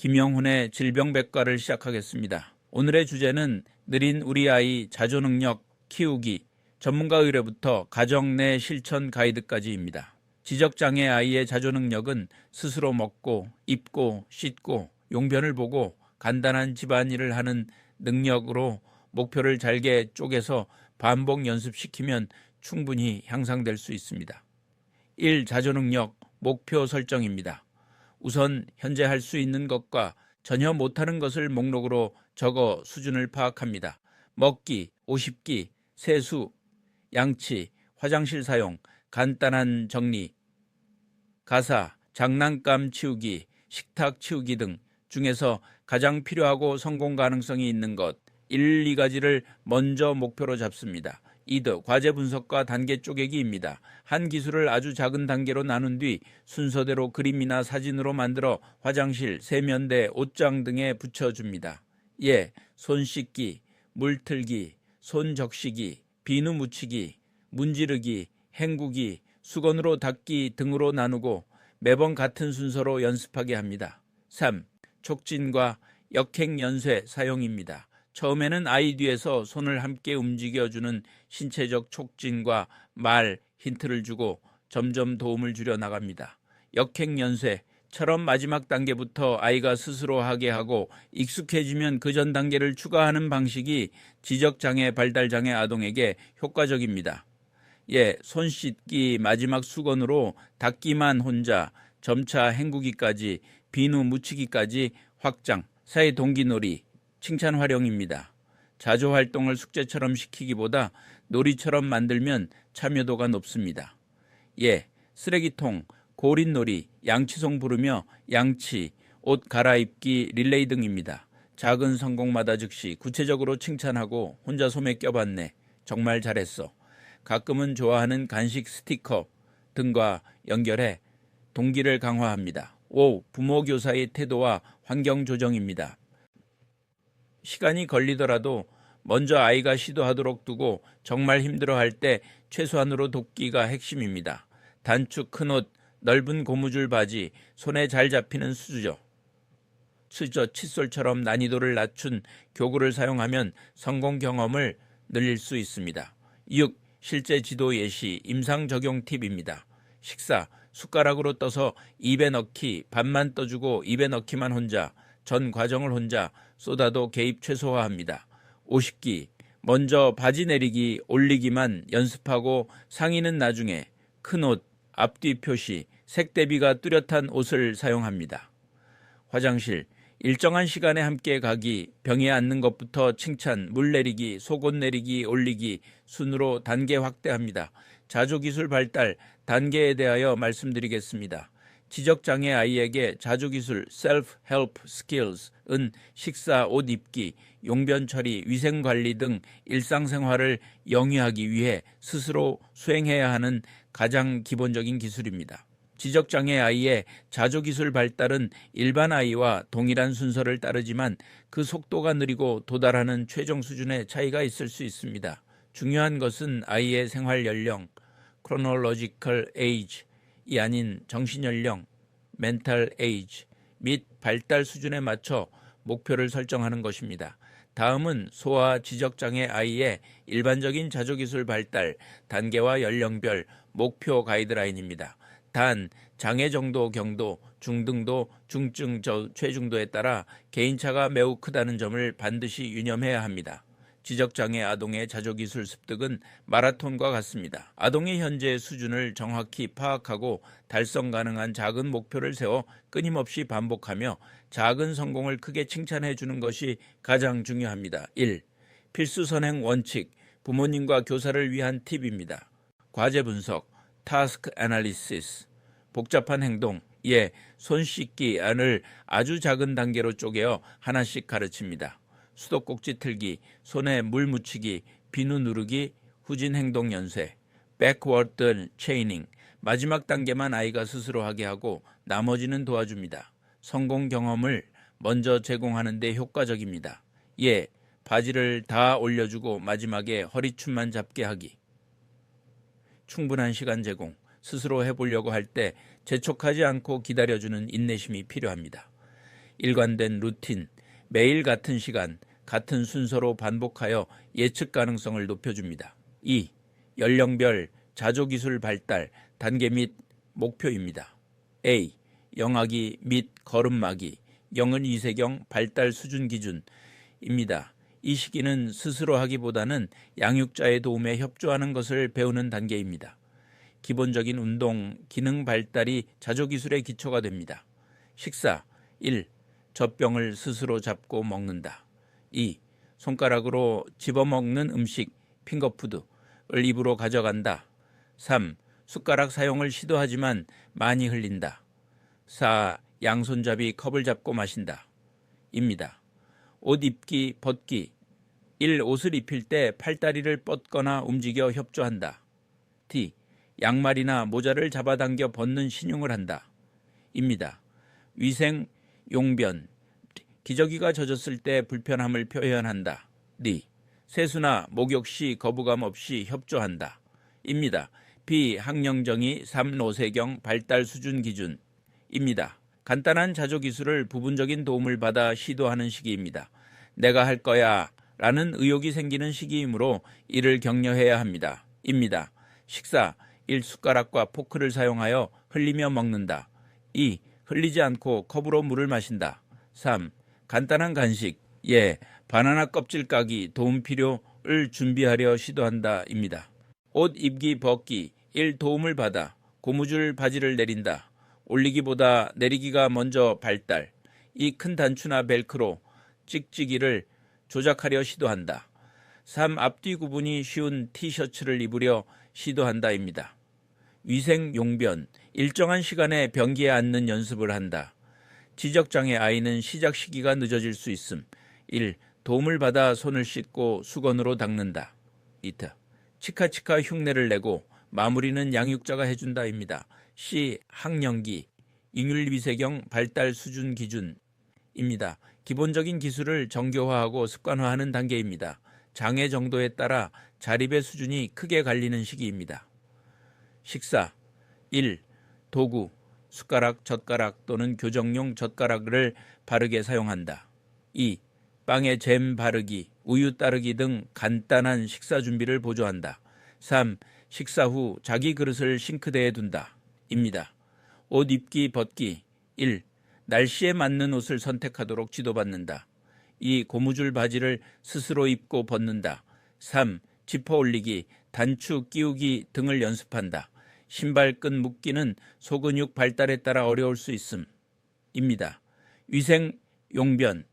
김영훈의 질병백과를 시작하겠습니다. 오늘의 주제는 느린 우리 아이 자조능력 키우기, 전문가 의뢰부터 가정 내 실천 가이드까지입니다. 지적장애 아이의 자조능력은 스스로 먹고 입고 씻고 용변을 보고 간단한 집안일을 하는 능력으로 목표를 잘게 쪼개서 반복 연습시키면 충분히 향상될 수 있습니다. 1. 자조능력 목표 설정입니다. 우선 현재 할 수 있는 것과 전혀 못하는 것을 목록으로 적어 수준을 파악합니다. 먹기, 옷 입기, 세수, 양치, 화장실 사용, 간단한 정리, 가사, 장난감 치우기, 식탁 치우기 등 중에서 가장 필요하고 성공 가능성이 있는 것 1, 2가지를 먼저 목표로 잡습니다. 2드 과제 분석과 단계 쪼개기입니다. 한 기술을 아주 작은 단계로 나눈 뒤 순서대로 그림이나 사진으로 만들어 화장실, 세면대, 옷장 등에 붙여줍니다. 예, 손 씻기, 물 틀기, 손 적시기, 비누 묻히기, 문지르기, 헹구기, 수건으로 닦기 등으로 나누고 매번 같은 순서로 연습하게 합니다. 3. 촉진과 역행연쇄 사용입니다. 처음에는 아이 뒤에서 손을 함께 움직여주는 신체적 촉진과 말, 힌트를 주고 점점 도움을 주려 나갑니다. 역행연쇄처럼 마지막 단계부터 아이가 스스로 하게 하고 익숙해지면 그 전 단계를 추가하는 방식이 지적장애, 발달장애 아동에게 효과적입니다. 예, 손 씻기, 마지막 수건으로 닦기만 혼자, 점차 헹구기까지, 비누 묻히기까지 확장, 사회 동기놀이, 칭찬 활용입니다. 자조 활동을 숙제처럼 시키기보다 놀이처럼 만들면 참여도가 높습니다. 예, 쓰레기통, 고린놀이, 양치송 부르며 양치, 옷 갈아입기, 릴레이 등입니다. 작은 성공마다 즉시 구체적으로 칭찬하고 혼자 소매 껴봤네, 정말 잘했어. 가끔은 좋아하는 간식 스티커 등과 연결해 동기를 강화합니다. 5. 부모 교사의 태도와 환경 조정입니다. 시간이 걸리더라도 먼저 아이가 시도하도록 두고 정말 힘들어할 때 최소한으로 돕기가 핵심입니다. 단축 큰 옷, 넓은 고무줄 바지, 손에 잘 잡히는 수저, 칫솔처럼 난이도를 낮춘 교구를 사용하면 성공 경험을 늘릴 수 있습니다. 6. 실제 지도 예시, 임상 적용 팁입니다. 식사, 숟가락으로 떠서 입에 넣기, 반만 떠주고 입에 넣기만 혼자, 전 과정을 혼자, 쏟아도 개입 최소화합니다. 옷 입기, 먼저 바지 내리기, 올리기만 연습하고 상의는 나중에, 큰 옷, 앞뒤 표시, 색 대비가 뚜렷한 옷을 사용합니다. 화장실, 일정한 시간에 함께 가기, 병에 앉는 것부터 칭찬, 물 내리기, 속옷 내리기, 올리기 순으로 단계 확대합니다. 자조기술 발달 단계에 대하여 말씀드리겠습니다. 지적장애 아이에게 자조기술 self-help skills은 식사, 옷 입기, 용변 처리, 위생관리 등 일상생활을 영위하기 위해 스스로 수행해야 하는 가장 기본적인 기술입니다. 지적장애 아이의 자조기술 발달은 일반 아이와 동일한 순서를 따르지만 그 속도가 느리고 도달하는 최종 수준의 차이가 있을 수 있습니다. 중요한 것은 아이의 생활 연령, chronological age이 아닌 정신연령, mental age 및 발달 수준에 맞춰 목표를 설정하는 것입니다. 다음은 소아 지적장애 아이의 일반적인 자조기술 발달 단계와 연령별 목표 가이드라인입니다. 단, 장애 정도, 경도, 중등도, 중증, 최중도에 따라 개인차가 매우 크다는 점을 반드시 유념해야 합니다. 지적장애 아동의 자조기술 습득은 마라톤과 같습니다. 아동의 현재 수준을 정확히 파악하고 달성 가능한 작은 목표를 세워 끊임없이 반복하며 작은 성공을 크게 칭찬해 주는 것이 가장 중요합니다. 1. 필수 선행 원칙, 부모님과 교사를 위한 팁입니다. 과제 분석, 타스크 애널리시스, 복잡한 행동, 예, 손 씻기 안을 아주 작은 단계로 쪼개어 하나씩 가르칩니다. 수도꼭지 틀기, 손에 물 묻히기, 비누 누르기, 후진 행동 연쇄, backward chaining, 마지막 단계만 아이가 스스로 하게 하고 나머지는 도와줍니다. 성공 경험을 먼저 제공하는 데 효과적입니다. 예, 바지를 다 올려주고 마지막에 허리춤만 잡게 하기. 충분한 시간 제공, 스스로 해보려고 할 때 재촉하지 않고 기다려주는 인내심이 필요합니다. 일관된 루틴, 매일 같은 시간, 같은 순서로 반복하여 예측 가능성을 높여줍니다. 2. 연령별 자조기술 발달 단계 및 목표입니다. A. 영아기 및 걸음마기, 0-2세경 발달 수준 기준입니다. 이 시기는 스스로 하기보다는 양육자의 도움에 협조하는 것을 배우는 단계입니다. 기본적인 운동, 기능 발달이 자조기술의 기초가 됩니다. 식사 1. 젖병을 스스로 잡고 먹는다. 2. 손가락으로 집어먹는 음식, 핑거푸드를 입으로 가져간다. 3. 숟가락 사용을 시도하지만 많이 흘린다. 4. 양손잡이 컵을 잡고 마신다. 입니다. 옷 입기, 벗기 1. 옷을 입힐 때 팔다리를 뻗거나 움직여 협조한다. D. 양말이나 모자를 잡아당겨 벗는 신용을 한다. 입니다. 위생, 용변 기저귀가 젖었을 때 불편함을 표현한다. D. 세수나 목욕 시 거부감 없이 협조한다. 입니다. B. 학령정의 3-5세경 발달 수준 기준입니다. 간단한 자조기술을 부분적인 도움을 받아 시도하는 시기입니다. 내가 할 거야 라는 의욕이 생기는 시기이므로 이를 격려해야 합니다. 입니다. 식사 1. 숟가락과 포크를 사용하여 흘리며 먹는다. 2. 흘리지 않고 컵으로 물을 마신다. 3. 간단한 간식 바나나 껍질 까기 도움 필요를 준비하려 시도한다. 입니다. 옷 입기 벗기 1. 도움을 받아 고무줄 바지를 내린다. 올리기보다 내리기가 먼저 발달. 2. 큰 단추나 벨크로 찍찍이를 조작하려 시도한다. 3. 앞뒤 구분이 쉬운 티셔츠를 입으려 시도한다입니다. 위생 용변 일정한 시간에 변기에 앉는 연습을 한다. 지적장애 아이는 시작 시기가 늦어질 수 있음. 1. 도움을 받아 손을 씻고 수건으로 닦는다. 2. 치카치카 흉내를 내고 마무리는 양육자가 해준다입니다. C. 학령기 잉율미세경 발달 수준 기준입니다. 기본적인 기술을 정교화하고 습관화하는 단계입니다. 장애 정도에 따라 자립의 수준이 크게 갈리는 시기입니다. 식사 1. 도구 숟가락, 젓가락 또는 교정용 젓가락을 바르게 사용한다. 2. 빵에 잼 바르기, 우유 따르기 등 간단한 식사 준비를 보조한다. 3. 식사 후 자기 그릇을 싱크대에 둔다. 입니다. 옷 입기 벗기 1. 날씨에 맞는 옷을 선택하도록 지도받는다. 2. 고무줄 바지를 스스로 입고 벗는다. 3. 지퍼 올리기, 단추 끼우기 등을 연습한다. 신발끈 묶기는 소근육 발달에 따라 어려울 수 있음입니다. 위생 용변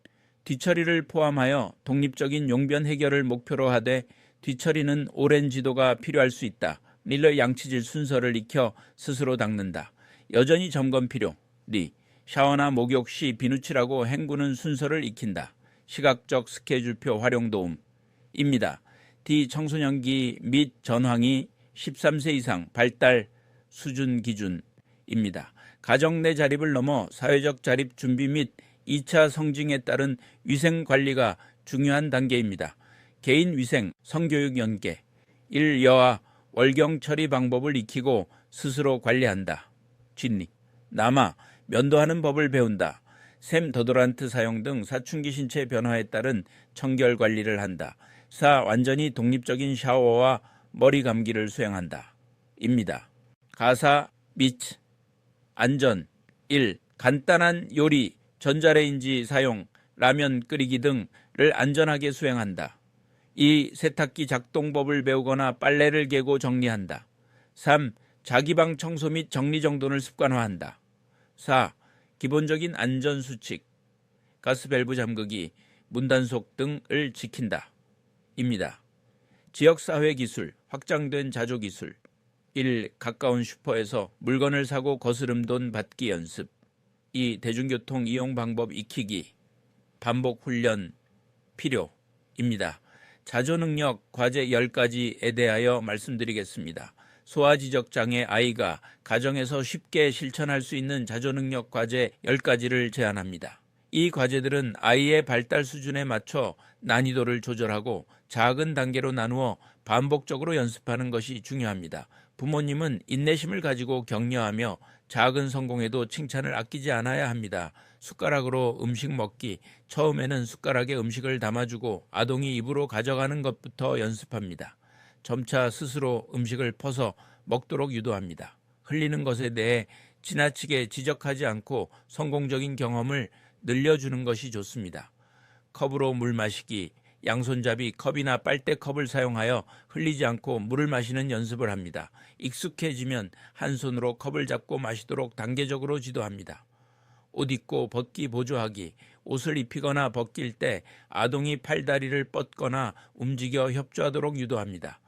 뒤처리를 포함하여 독립적인 용변 해결을 목표로 하되 뒤처리는 오랜 지도가 필요할 수 있다. 릴러 양치질 순서를 익혀 스스로 닦는다. 여전히 점검 필요. D. 샤워나 목욕 시 비누칠하고 헹구는 순서를 익힌다. 시각적 스케줄표 활용 도움입니다. D. 청소년기 및 전황이 13세 이상 발달 수준 기준입니다. 가정 내 자립을 넘어 사회적 자립 준비 및 2차 성징에 따른 위생 관리가 중요한 단계입니다. 개인 위생, 성교육 연계 1. 여아 월경 처리 방법을 익히고 스스로 관리한다. 진리 남아 면도하는 법을 배운다. 샘 도도란트 사용 등 사춘기 신체 변화에 따른 청결 관리를 한다. 4. 완전히 독립적인 샤워와 머리 감기를 수행한다. 입니다. 가사 및 안전 1. 간단한 요리, 전자레인지 사용, 라면 끓이기 등을 안전하게 수행한다. 2. 세탁기 작동법을 배우거나 빨래를 개고 정리한다. 3. 자기방 청소 및 정리정돈을 습관화한다. 4. 기본적인 안전수칙, 가스밸브 잠그기, 문단속 등을 지킨다. 입니다. 지역사회기술, 확장된 자조기술 1. 가까운 슈퍼에서 물건을 사고 거스름돈 받기 연습 2. 대중교통 이용 방법 익히기, 반복 훈련 필요입니다. 자조능력 과제 10가지에 대하여 말씀드리겠습니다. 소아지적장애 아이가 가정에서 쉽게 실천할 수 있는 자조능력 과제 10가지를 제안합니다. 이 과제들은 아이의 발달 수준에 맞춰 난이도를 조절하고 작은 단계로 나누어 반복적으로 연습하는 것이 중요합니다. 부모님은 인내심을 가지고 격려하며 작은 성공에도 칭찬을 아끼지 않아야 합니다. 숟가락으로 음식 먹기. 처음에는 숟가락에 음식을 담아주고 아동이 입으로 가져가는 것부터 연습합니다. 점차 스스로 음식을 퍼서 먹도록 유도합니다. 흘리는 것에 대해 지나치게 지적하지 않고 성공적인 경험을 늘려주는 것이 좋습니다. 컵으로 물 마시기. 양손잡이 컵이나 빨대컵을 사용하여 흘리지 않고 물을 마시는 연습을 합니다. 익숙해지면 한 손으로 컵을 잡고 마시도록 단계적으로 지도합니다. 옷 입고 벗기 보조하기. 옷을 입히거나 벗길 때 아동이 팔다리를 뻗거나 움직여 협조하도록 유도합니다.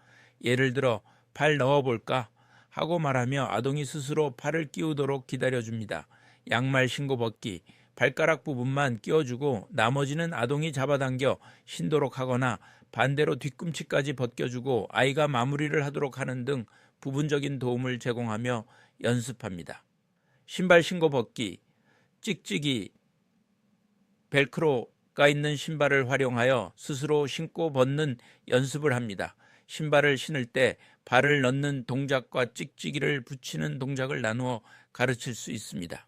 예를 들어 팔 넣어볼까? 하고 말하며 아동이 스스로 팔을 끼우도록 기다려줍니다. 양말 신고 벗기. 발가락 부분만 끼워주고 나머지는 아동이 잡아당겨 신도록 하거나 반대로 뒤꿈치까지 벗겨주고 아이가 마무리를 하도록 하는 등 부분적인 도움을 제공하며 연습합니다. 신발 신고 벗기. 찍찍이, 벨크로가 있는 신발을 활용하여 스스로 신고 벗는 연습을 합니다. 신발을 신을 때 발을 넣는 동작과 찍찍이를 붙이는 동작을 나누어 가르칠 수 있습니다.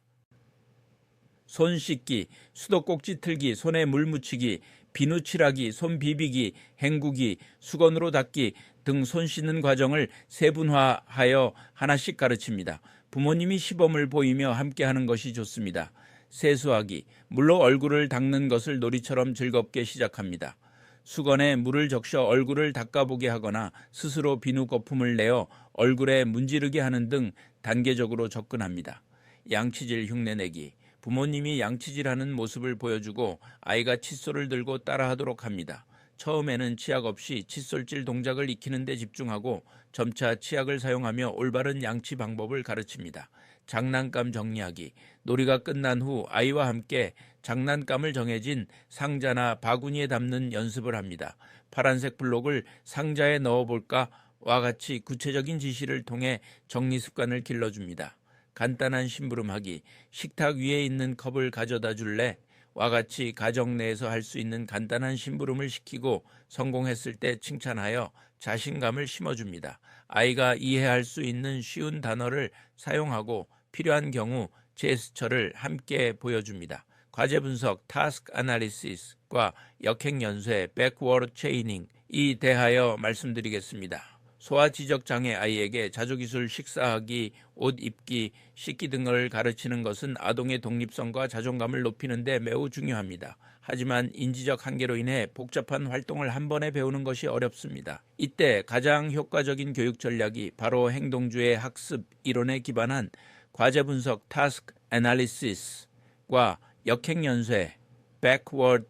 손 씻기, 수도꼭지 틀기, 손에 물 묻히기, 비누 칠하기, 손 비비기, 헹구기, 수건으로 닦기 등 손 씻는 과정을 세분화하여 하나씩 가르칩니다. 부모님이 시범을 보이며 함께하는 것이 좋습니다. 세수하기, 물로 얼굴을 닦는 것을 놀이처럼 즐겁게 시작합니다. 수건에 물을 적셔 얼굴을 닦아보게 하거나 스스로 비누 거품을 내어 얼굴에 문지르게 하는 등 단계적으로 접근합니다. 양치질 흉내내기, 부모님이 양치질하는 모습을 보여주고 아이가 칫솔을 들고 따라하도록 합니다. 처음에는 치약 없이 칫솔질 동작을 익히는 데 집중하고 점차 치약을 사용하며 올바른 양치 방법을 가르칩니다. 장난감 정리하기, 놀이가 끝난 후 아이와 함께 장난감을 정해진 상자나 바구니에 담는 연습을 합니다. 파란색 블록을 상자에 넣어볼까? 와 같이 구체적인 지시를 통해 정리 습관을 길러줍니다. 간단한 심부름하기, 식탁 위에 있는 컵을 가져다 줄래? 와 같이 가정 내에서 할 수 있는 간단한 심부름을 시키고 성공했을 때 칭찬하여 자신감을 심어줍니다. 아이가 이해할 수 있는 쉬운 단어를 사용하고 필요한 경우 제스처를 함께 보여줍니다. 과제 분석, 타스크 애널리시스과 역행 연쇄, 백워드 체이닝에 대하여 말씀드리겠습니다. 소아지적장애 아이에게 자조기술 식사하기, 옷 입기, 씻기 등을 가르치는 것은 아동의 독립성과 자존감을 높이는 데 매우 중요합니다. 하지만 인지적 한계로 인해 복잡한 활동을 한 번에 배우는 것이 어렵습니다. 이때 가장 효과적인 교육 전략이 바로 행동주의 학습 이론에 기반한 과제 분석, 타스크 애널리시스과 역행 연쇄, backward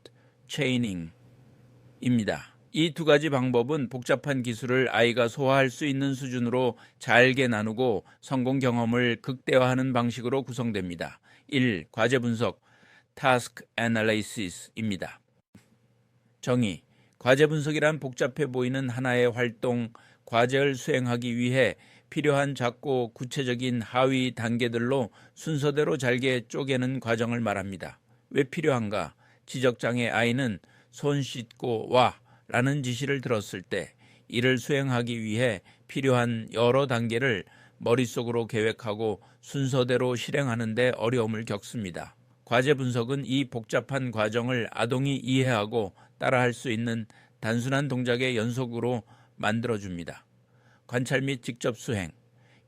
chaining입니다. 이 두 가지 방법은 복잡한 기술을 아이가 소화할 수 있는 수준으로 잘게 나누고 성공 경험을 극대화하는 방식으로 구성됩니다. 1. 과제 분석, task analysis입니다. 정의, 과제 분석이란 복잡해 보이는 하나의 활동, 과제를 수행하기 위해 필요한 작고 구체적인 하위 단계들로 순서대로 잘게 쪼개는 과정을 말합니다. 왜 필요한가? 지적장애 아이는 손 씻고 와 라는 지시를 들었을 때 이를 수행하기 위해 필요한 여러 단계를 머릿속으로 계획하고 순서대로 실행하는 데 어려움을 겪습니다. 과제 분석은 이 복잡한 과정을 아동이 이해하고 따라할 수 있는 단순한 동작의 연속으로 만들어줍니다. 관찰 및 직접 수행,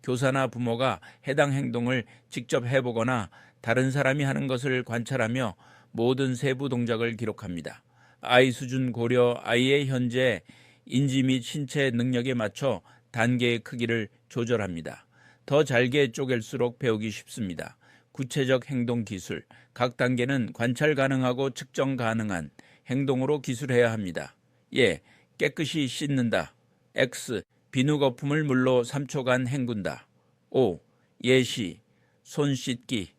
교사나 부모가 해당 행동을 직접 해보거나 다른 사람이 하는 것을 관찰하며 모든 세부 동작을 기록합니다. 아이 수준 고려, 아이의 현재 인지 및 신체 능력에 맞춰 단계의 크기를 조절합니다. 더 잘게 쪼갤수록 배우기 쉽습니다. 구체적 행동 기술, 각 단계는 관찰 가능하고 측정 가능한 행동으로 기술해야 합니다. 예, 깨끗이 씻는다. X, 비누 거품을 물로 3초간 헹군다. 5. 예시, 손 씻기.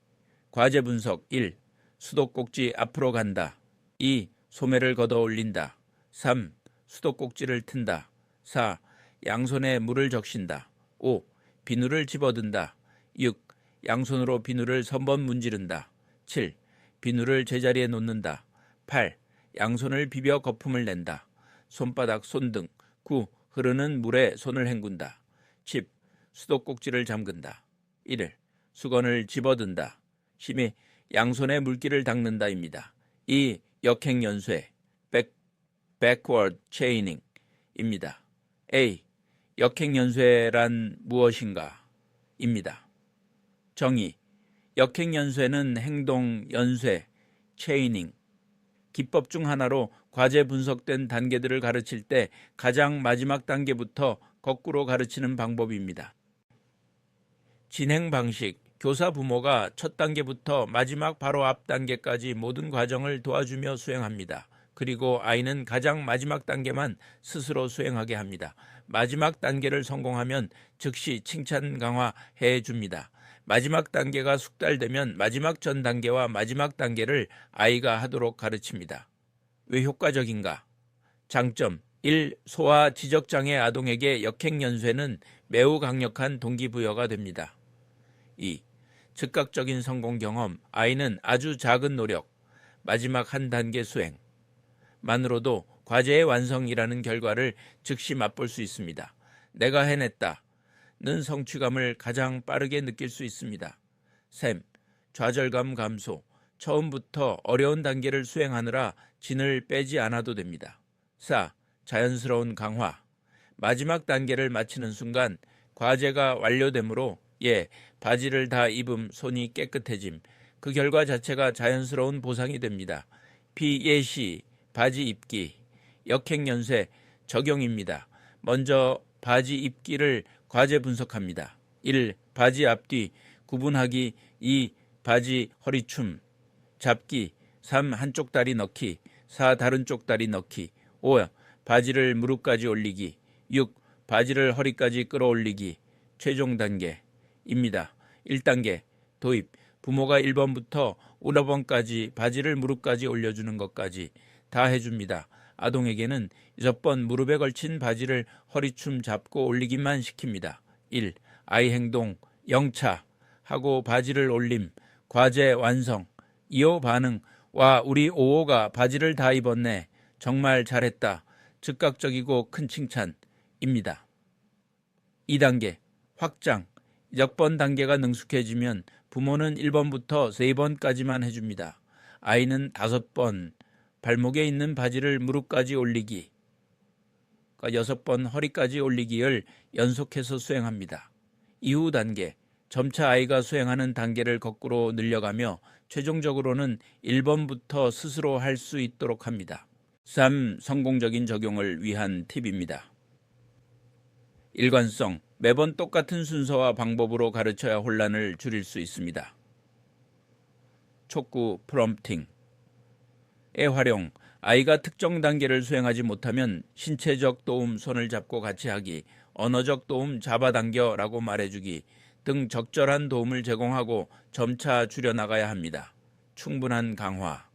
과제 분석 1. 수도꼭지 앞으로 간다. 2. 소매를 걷어 올린다. 3. 수도꼭지를 튼다. 4. 양손에 물을 적신다. 5. 비누를 집어든다. 6. 양손으로 비누를 선번 문지른다. 7. 비누를 제자리에 놓는다. 8. 양손을 비벼 거품을 낸다. 손바닥, 손등. 9. 흐르는 물에 손을 헹군다. 10. 수도꼭지를 잠근다. 1. 수건을 집어든다. 12. 양손에 물기를 닦는다입니다. 이 역행연쇄, backward chaining입니다. A. 역행연쇄란 무엇인가? 입니다. 정의. 역행연쇄는 행동, 연쇄, 체이닝, 기법 중 하나로 과제 분석된 단계들을 가르칠 때 가장 마지막 단계부터 거꾸로 가르치는 방법입니다. 진행 방식. 교사 부모가 첫 단계부터 마지막 바로 앞 단계까지 모든 과정을 도와주며 수행합니다. 그리고 아이는 가장 마지막 단계만 스스로 수행하게 합니다. 마지막 단계를 성공하면 즉시 칭찬 강화해 줍니다. 마지막 단계가 숙달되면 마지막 전 단계와 마지막 단계를 아이가 하도록 가르칩니다. 왜 효과적인가? 장점 1. 소아 지적장애 아동에게 역행연쇄는 매우 강력한 동기부여가 됩니다. 2. 즉각적인 성공 경험. 아이는 아주 작은 노력, 마지막 한 단계 수행 만으로도 과제의 완성이라는 결과를 즉시 맛볼 수 있습니다. 내가 해냈다는 성취감을 가장 빠르게 느낄 수 있습니다. 3. 좌절감 감소. 처음부터 어려운 단계를 수행하느라 진을 빼지 않아도 됩니다. 4. 자연스러운 강화. 마지막 단계를 마치는 순간 과제가 완료되므로 바지를 다 입음 손이 깨끗해짐. 그 결과 자체가 자연스러운 보상이 됩니다. 예시 바지 입기. 역행연쇄 적용입니다. 먼저 바지 입기를 과제 분석합니다. 1. 바지 앞뒤 구분하기. 2. 바지 허리춤 잡기. 3. 한쪽 다리 넣기. 4. 다른 쪽 다리 넣기. 5. 바지를 무릎까지 올리기. 6. 바지를 허리까지 끌어올리기. 최종 단계입니다. 1단계 도입. 부모가 1번부터 5번까지 바지를 무릎까지 올려주는 것까지 다 해줍니다. 아동에게는 6번 무릎에 걸친 바지를 허리춤 잡고 올리기만 시킵니다. 1. 아이 행동 0차 하고 바지를 올림. 과제 완성. 2호 반응. 와, 우리 5호가 바지를 다 입었네. 정말 잘했다. 즉각적이고 큰 칭찬입니다. 2단계 확장. 역번 단계가 능숙해지면 부모는 1번부터 3번까지만 해줍니다. 아이는 5번 발목에 있는 바지를 무릎까지 올리기, 6번 허리까지 올리기를 연속해서 수행합니다. 이후 단계, 점차 아이가 수행하는 단계를 거꾸로 늘려가며 최종적으로는 1번부터 스스로 할 수 있도록 합니다. 3. 성공적인 적용을 위한 팁입니다. 일관성. 매번 똑같은 순서와 방법으로 가르쳐야 혼란을 줄일 수 있습니다. 촉구 프롬프팅의 활용. 아이가 특정 단계를 수행하지 못하면 신체적 도움 손을 잡고 같이 하기, 언어적 도움 잡아당겨라고 말해주기 등 적절한 도움을 제공하고 점차 줄여나가야 합니다. 충분한 강화.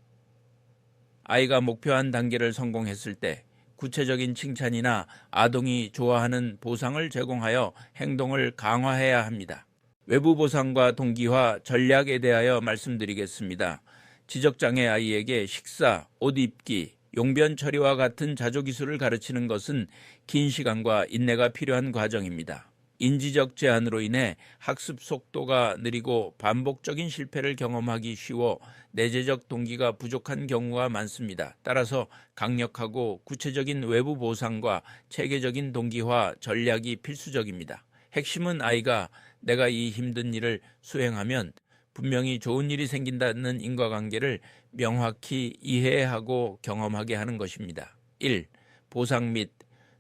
아이가 목표한 단계를 성공했을 때 구체적인 칭찬이나 아동이 좋아하는 보상을 제공하여 행동을 강화해야 합니다. 외부 보상과 동기화 전략에 대하여 말씀드리겠습니다. 지적장애 아이에게 식사, 옷 입기, 용변 처리와 같은 자조기술을 가르치는 것은 긴 시간과 인내가 필요한 과정입니다. 인지적 제한으로 인해 학습 속도가 느리고 반복적인 실패를 경험하기 쉬워 내재적 동기가 부족한 경우가 많습니다. 따라서 강력하고 구체적인 외부 보상과 체계적인 동기화 전략이 필수적입니다. 핵심은 아이가 내가 이 힘든 일을 수행하면 분명히 좋은 일이 생긴다는 인과관계를 명확히 이해하고 경험하게 하는 것입니다. 1. 보상 및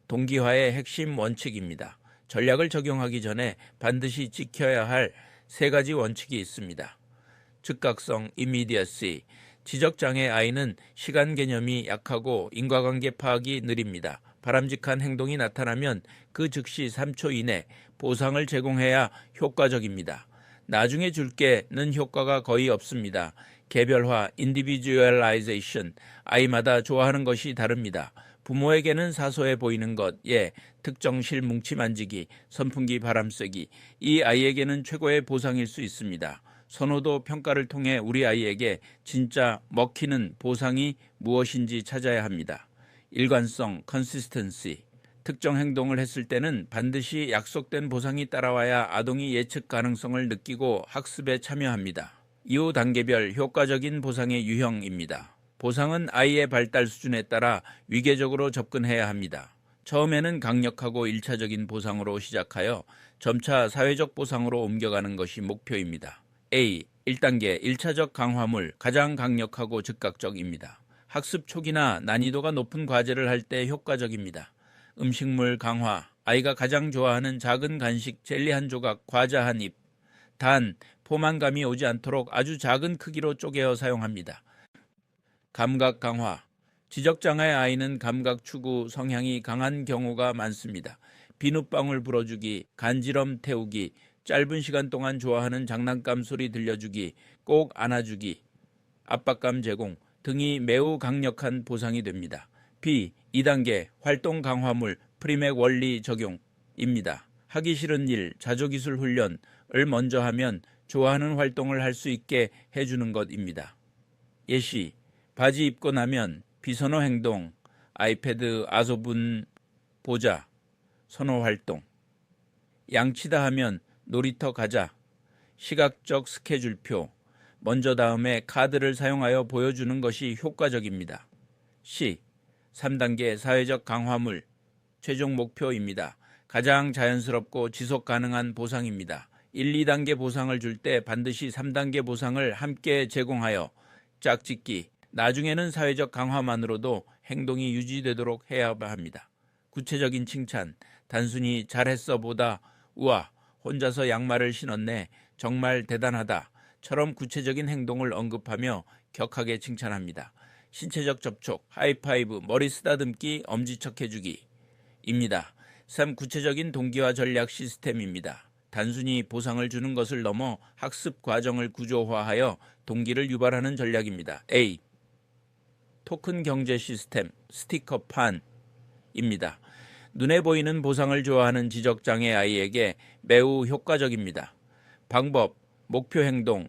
동기화의 핵심 원칙입니다. 전략을 적용하기 전에 반드시 지켜야 할 3가지 원칙이 있습니다. 즉각성, immediacy. 지적장애 아이는 시간 개념이 약하고 인과관계 파악이 느립니다. 바람직한 행동이 나타나면 그 즉시 3초 이내 보상을 제공해야 효과적입니다. 나중에 줄게는 효과가 거의 없습니다. 개별화, individualization. 아이마다 좋아하는 것이 다릅니다. 부모에게는 사소해 보이는 것, 특정 실 뭉치 만지기, 선풍기 바람 쐬기, 이 아이에게는 최고의 보상일 수 있습니다. 선호도 평가를 통해 우리 아이에게 진짜 먹히는 보상이 무엇인지 찾아야 합니다. 일관성, consistency. 특정 행동을 했을 때는 반드시 약속된 보상이 따라와야 아동이 예측 가능성을 느끼고 학습에 참여합니다. 이후 단계별 효과적인 보상의 유형입니다. 보상은 아이의 발달 수준에 따라 위계적으로 접근해야 합니다. 처음에는 강력하고 1차적인 보상으로 시작하여 점차 사회적 보상으로 옮겨가는 것이 목표입니다. A. 1단계 1차적 강화물 가장 강력하고 즉각적입니다. 학습 초기나 난이도가 높은 과제를 할 때 효과적입니다. 음식물 강화, 아이가 가장 좋아하는 작은 간식 젤리 한 조각, 과자 한 입. 단, 포만감이 오지 않도록 아주 작은 크기로 쪼개어 사용합니다. 감각 강화, 지적장애 아이는 감각 추구 성향이 강한 경우가 많습니다. 비눗방울 불어주기, 간지럼 태우기, 짧은 시간 동안 좋아하는 장난감 소리 들려주기, 꼭 안아주기, 압박감 제공 등이 매우 강력한 보상이 됩니다. B. 2단계 활동 강화물 프리맥 원리 적용입니다. 하기 싫은 일, 자조기술 훈련을 먼저 하면 좋아하는 활동을 할 수 있게 해주는 것입니다. 예시, 바지 입고 나면 비선호 행동, 아이패드 아소분 보자, 선호 활동. 양치다 하면 놀이터 가자, 시각적 스케줄표, 먼저 다음에 카드를 사용하여 보여주는 것이 효과적입니다. C. 3단계 사회적 강화물 최종 목표입니다. 가장 자연스럽고 지속 가능한 보상입니다. 1, 2단계 보상을 줄 때 반드시 3단계 보상을 함께 제공하여 짝짓기, 나중에는 사회적 강화만으로도 행동이 유지되도록 해야 합니다. 구체적인 칭찬, 단순히 잘했어 보다 우와, 혼자서 양말을 신었네, 정말 대단하다 처럼 구체적인 행동을 언급하며 격하게 칭찬합니다. 신체적 접촉, 하이파이브, 머리 쓰다듬기, 엄지척 해주기 입니다. 3. 구체적인 동기화 전략 시스템입니다. 단순히 보상을 주는 것을 넘어 학습 과정을 구조화하여 동기를 유발하는 전략입니다. A. 토큰 경제 시스템, 스티커판입니다. 눈에 보이는 보상을 좋아하는 지적장애 아이에게 매우 효과적입니다. 방법, 목표 행동,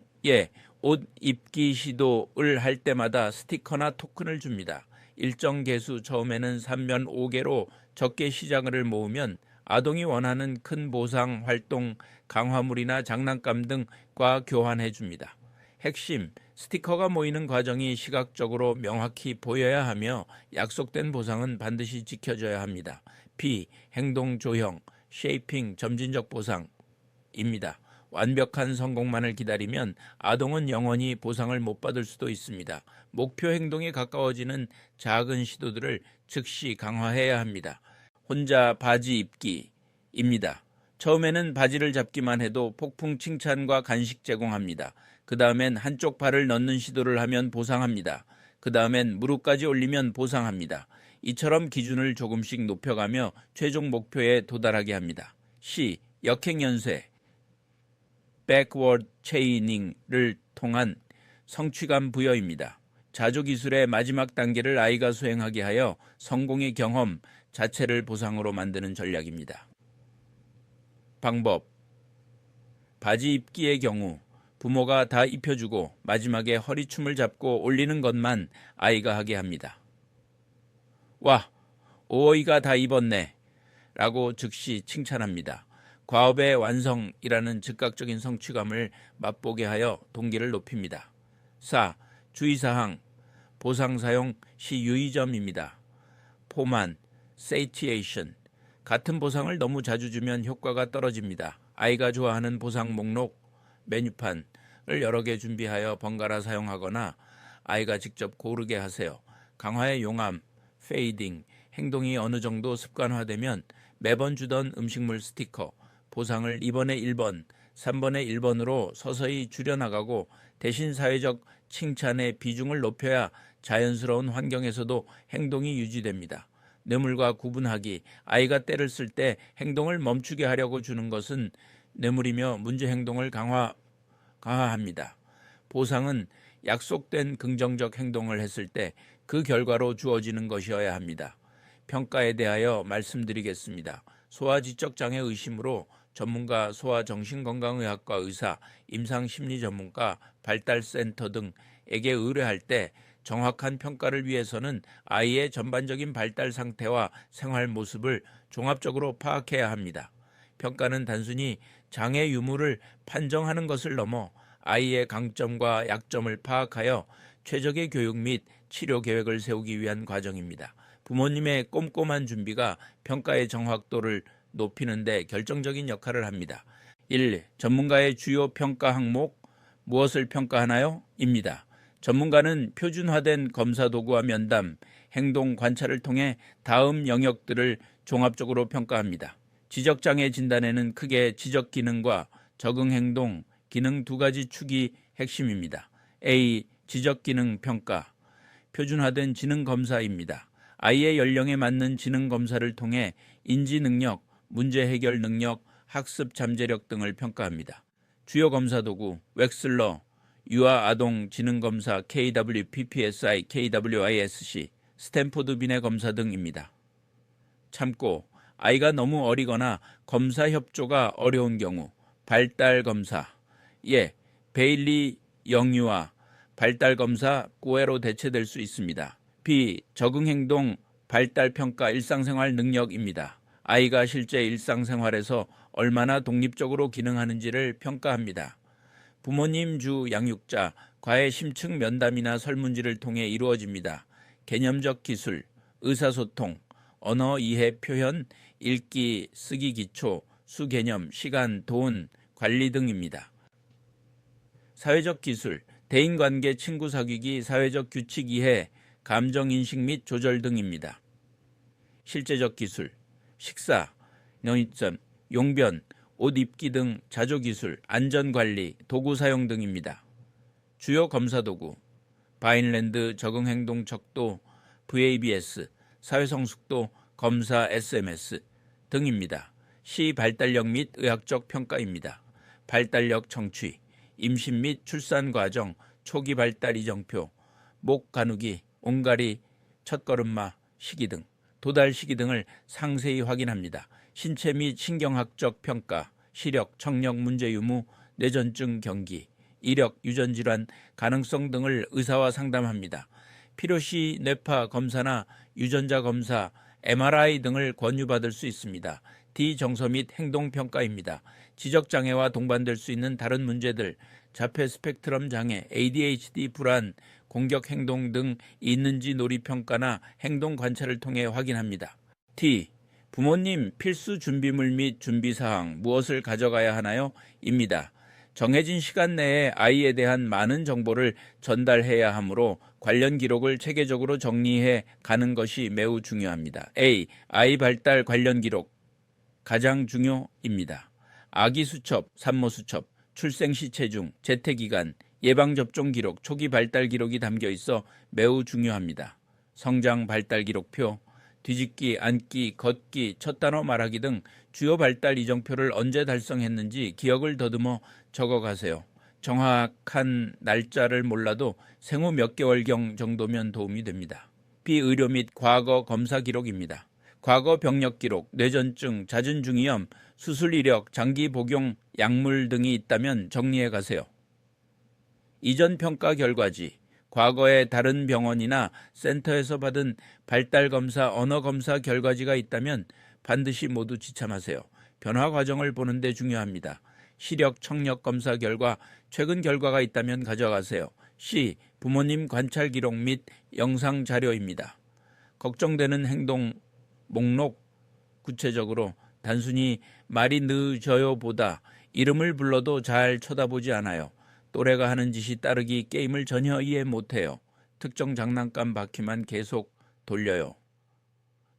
옷 입기 시도를 할 때마다 스티커나 토큰을 줍니다. 일정 개수 처음에는 3면 5개로 적게 시작을 모으면 아동이 원하는 큰 보상 활동, 강화물이나 장난감 등과 교환해 줍니다. 핵심, 스티커가 모이는 과정이 시각적으로 명확히 보여야 하며 약속된 보상은 반드시 지켜져야 합니다. B. 행동 조형, 쉐이핑, 점진적 보상입니다. 완벽한 성공만을 기다리면 아동은 영원히 보상을 못 받을 수도 있습니다. 목표 행동에 가까워지는 작은 시도들을 즉시 강화해야 합니다. 혼자 바지 입기입니다. 처음에는 바지를 잡기만 해도 폭풍 칭찬과 간식 제공합니다. 그 다음엔 한쪽 발을 넣는 시도를 하면 보상합니다. 그 다음엔 무릎까지 올리면 보상합니다. 이처럼 기준을 조금씩 높여가며 최종 목표에 도달하게 합니다. C. 역행연쇄, 백워드 체이닝을 통한 성취감 부여입니다. 자조기술의 마지막 단계를 아이가 수행하게 하여 성공의 경험 자체를 보상으로 만드는 전략입니다. 방법, 바지 입기의 경우 부모가 다 입혀주고 마지막에 허리춤을 잡고 올리는 것만 아이가 하게 합니다. 와, 오어이가 다 입었네 라고 즉시 칭찬합니다. 과업의 완성이라는 즉각적인 성취감을 맛보게 하여 동기를 높입니다. 4. 주의사항, 보상 사용 시 유의점입니다. 포만, satiation, 같은 보상을 너무 자주 주면 효과가 떨어집니다. 아이가 좋아하는 보상 목록, 메뉴판을 여러 개 준비하여 번갈아 사용하거나 아이가 직접 고르게 하세요. 강화의 용암, 페이딩, 행동이 어느 정도 습관화되면 매번 주던 음식물 스티커, 보상을 2번에 1번, 3번에 1번으로 서서히 줄여나가고 대신 사회적 칭찬의 비중을 높여야 자연스러운 환경에서도 행동이 유지됩니다. 뇌물과 구분하기, 아이가 때를 쓸 때 행동을 멈추게 하려고 주는 것은 뇌물이며 문제 행동을 강화합니다. 보상은 약속된 긍정적 행동을 했을 때 그 결과로 주어지는 것이어야 합니다. 평가에 대하여 말씀드리겠습니다. 소아지적장애 의심으로 전문가 소아정신건강의학과 의사, 임상심리 전문가, 발달센터 등에게 의뢰할 때 정확한 평가를 위해서는 아이의 전반적인 발달 상태와 생활 모습을 종합적으로 파악해야 합니다. 평가는 단순히 장애 유무를 판정하는 것을 넘어 아이의 강점과 약점을 파악하여 최적의 교육 및 치료 계획을 세우기 위한 과정입니다. 부모님의 꼼꼼한 준비가 평가의 정확도를 높이는 데 결정적인 역할을 합니다. 1. 전문가의 주요 평가 항목, 무엇을 평가하나요? 입니다. 전문가는 표준화된 검사 도구와 면담, 행동 관찰을 통해 다음 영역들을 종합적으로 평가합니다. 지적장애 진단에는 크게 지적 기능과 적응 행동, 기능 두 가지 축이 핵심입니다. A. 지적 기능 평가. 표준화된 지능 검사입니다. 아이의 연령에 맞는 지능 검사를 통해 인지 능력, 문제 해결 능력, 학습 잠재력 등을 평가합니다. 주요 검사 도구, 웩슬러, 유아 아동 지능 검사 KWPPSI, KWISC, 스탠포드 비네 검사 등입니다. 참고, 아이가 너무 어리거나 검사 협조가 어려운 경우 발달 검사, 베일리 영유아 발달 검사 꼬에로 대체될 수 있습니다. B. 적응 행동 발달 평가 일상생활 능력입니다. 아이가 실제 일상생활에서 얼마나 독립적으로 기능하는지를 평가합니다. 부모님 주 양육자 과의 심층 면담이나 설문지를 통해 이루어집니다. 개념적 기술, 의사소통, 언어 이해 표현, 읽기, 쓰기 기초, 수개념, 시간, 돈, 관리 등입니다. 사회적 기술, 대인관계, 친구 사귀기, 사회적 규칙 이해, 감정인식 및 조절 등입니다. 실제적 기술, 식사, 영입점, 용변, 옷 입기 등 자조기술, 안전관리, 도구 사용 등입니다. 주요 검사도구, 바인랜드 적응행동 척도, VABS, 사회성숙도, 검사 SMS 등입니다. 시 발달력 및 의학적 평가입니다. 발달력 청취, 임신 및 출산 과정, 초기 발달 이정표, 목 가누기, 옹가리, 첫걸음마, 시기 등, 도달 시기 등을 상세히 확인합니다. 신체 및 신경학적 평가, 시력, 청력 문제 유무, 뇌전증 경기, 이력, 유전질환 가능성 등을 의사와 상담합니다. 필요시 뇌파 검사나 유전자 검사, MRI 등을 권유받을 수 있습니다. D. 정서 및 행동 평가입니다. 지적장애와 동반될 수 있는 다른 문제들, 자폐 스펙트럼 장애, ADHD 불안, 공격 행동 등 있는지 놀이 평가나 행동 관찰을 통해 확인합니다. T. 부모님 필수 준비물 및 준비사항 무엇을 가져가야 하나요? 입니다. 정해진 시간 내에 아이에 대한 많은 정보를 전달해야 하므로 관련 기록을 체계적으로 정리해 가는 것이 매우 중요합니다. A. 아이 발달 관련 기록 가장 중요입니다. 아기 수첩, 산모 수첩, 출생 시 체중, 재퇴기간, 예방접종 기록, 초기 발달 기록이 담겨 있어 매우 중요합니다. 성장 발달 기록표, 뒤집기, 앉기, 걷기, 첫 단어 말하기 등 주요 발달 이정표를 언제 달성했는지 기억을 더듬어 적어가세요. 정확한 날짜를 몰라도 생후 몇 개월경 정도면 도움이 됩니다. 비의료 및 과거 검사 기록입니다. 과거 병력 기록, 뇌전증, 잦은 중이염, 수술 이력, 장기 복용, 약물 등이 있다면 정리해 가세요. 이전 평가 결과지, 과거에 다른 병원이나 센터에서 받은 발달검사, 언어검사 결과지가 있다면 반드시 모두 지참하세요. 변화 과정을 보는 데 중요합니다. 시력, 청력 검사 결과, 최근 결과가 있다면 가져가세요. C. 부모님 관찰 기록 및 영상 자료입니다. 걱정되는 행동 목록, 구체적으로 단순히 말이 늦어요 보다 이름을 불러도 잘 쳐다보지 않아요. 또래가 하는 짓이 따르기 게임을 전혀 이해 못해요. 특정 장난감 바퀴만 계속 돌려요.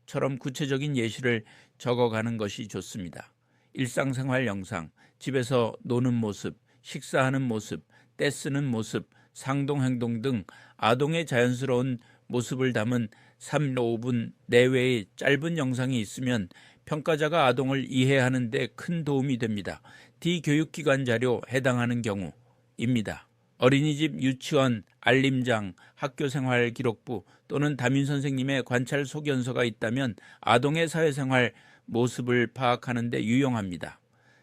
처럼 구체적인 예시를 적어가는 것이 좋습니다. 일상생활 영상, 집에서 노는 모습, 식사하는 모습, 떼쓰는 모습, 상동행동 등 아동의 자연스러운 모습을 담은 3-5분 내외의 짧은 영상이 있으면 평가자가 아동을 이해하는 데 큰 도움이 됩니다. D. 교육기관 자료 해당하는 경우입니다. 어린이집, 유치원, 알림장, 학교생활 기록부 또는 담임 선생님의 관찰 소견서가 있다면 아동의 사회생활 모습을 파악하는 데 유용합니다.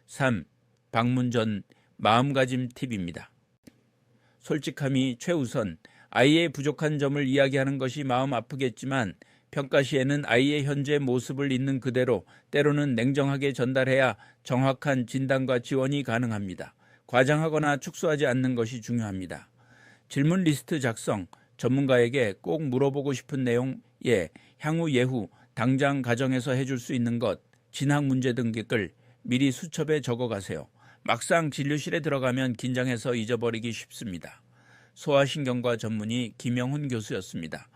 3. 방문 전 마음가짐 팁입니다. 솔직함이 최우선. 아이의 부족한 점을 이야기하는 것이 마음 아프겠지만 평가 시에는 아이의 현재 모습을 있는 그대로 때로는 냉정하게 전달해야 정확한 진단과 지원이 가능합니다. 과장하거나 축소하지 않는 것이 중요합니다. 질문 리스트 작성, 전문가에게 꼭 물어보고 싶은 내용에 향후 예후, 당장 가정에서 해줄 수 있는 것, 진학 문제 등을 미리 수첩에 적어가세요. 막상 진료실에 들어가면 긴장해서 잊어버리기 쉽습니다. 소아신경과 전문의 김영훈 교수였습니다.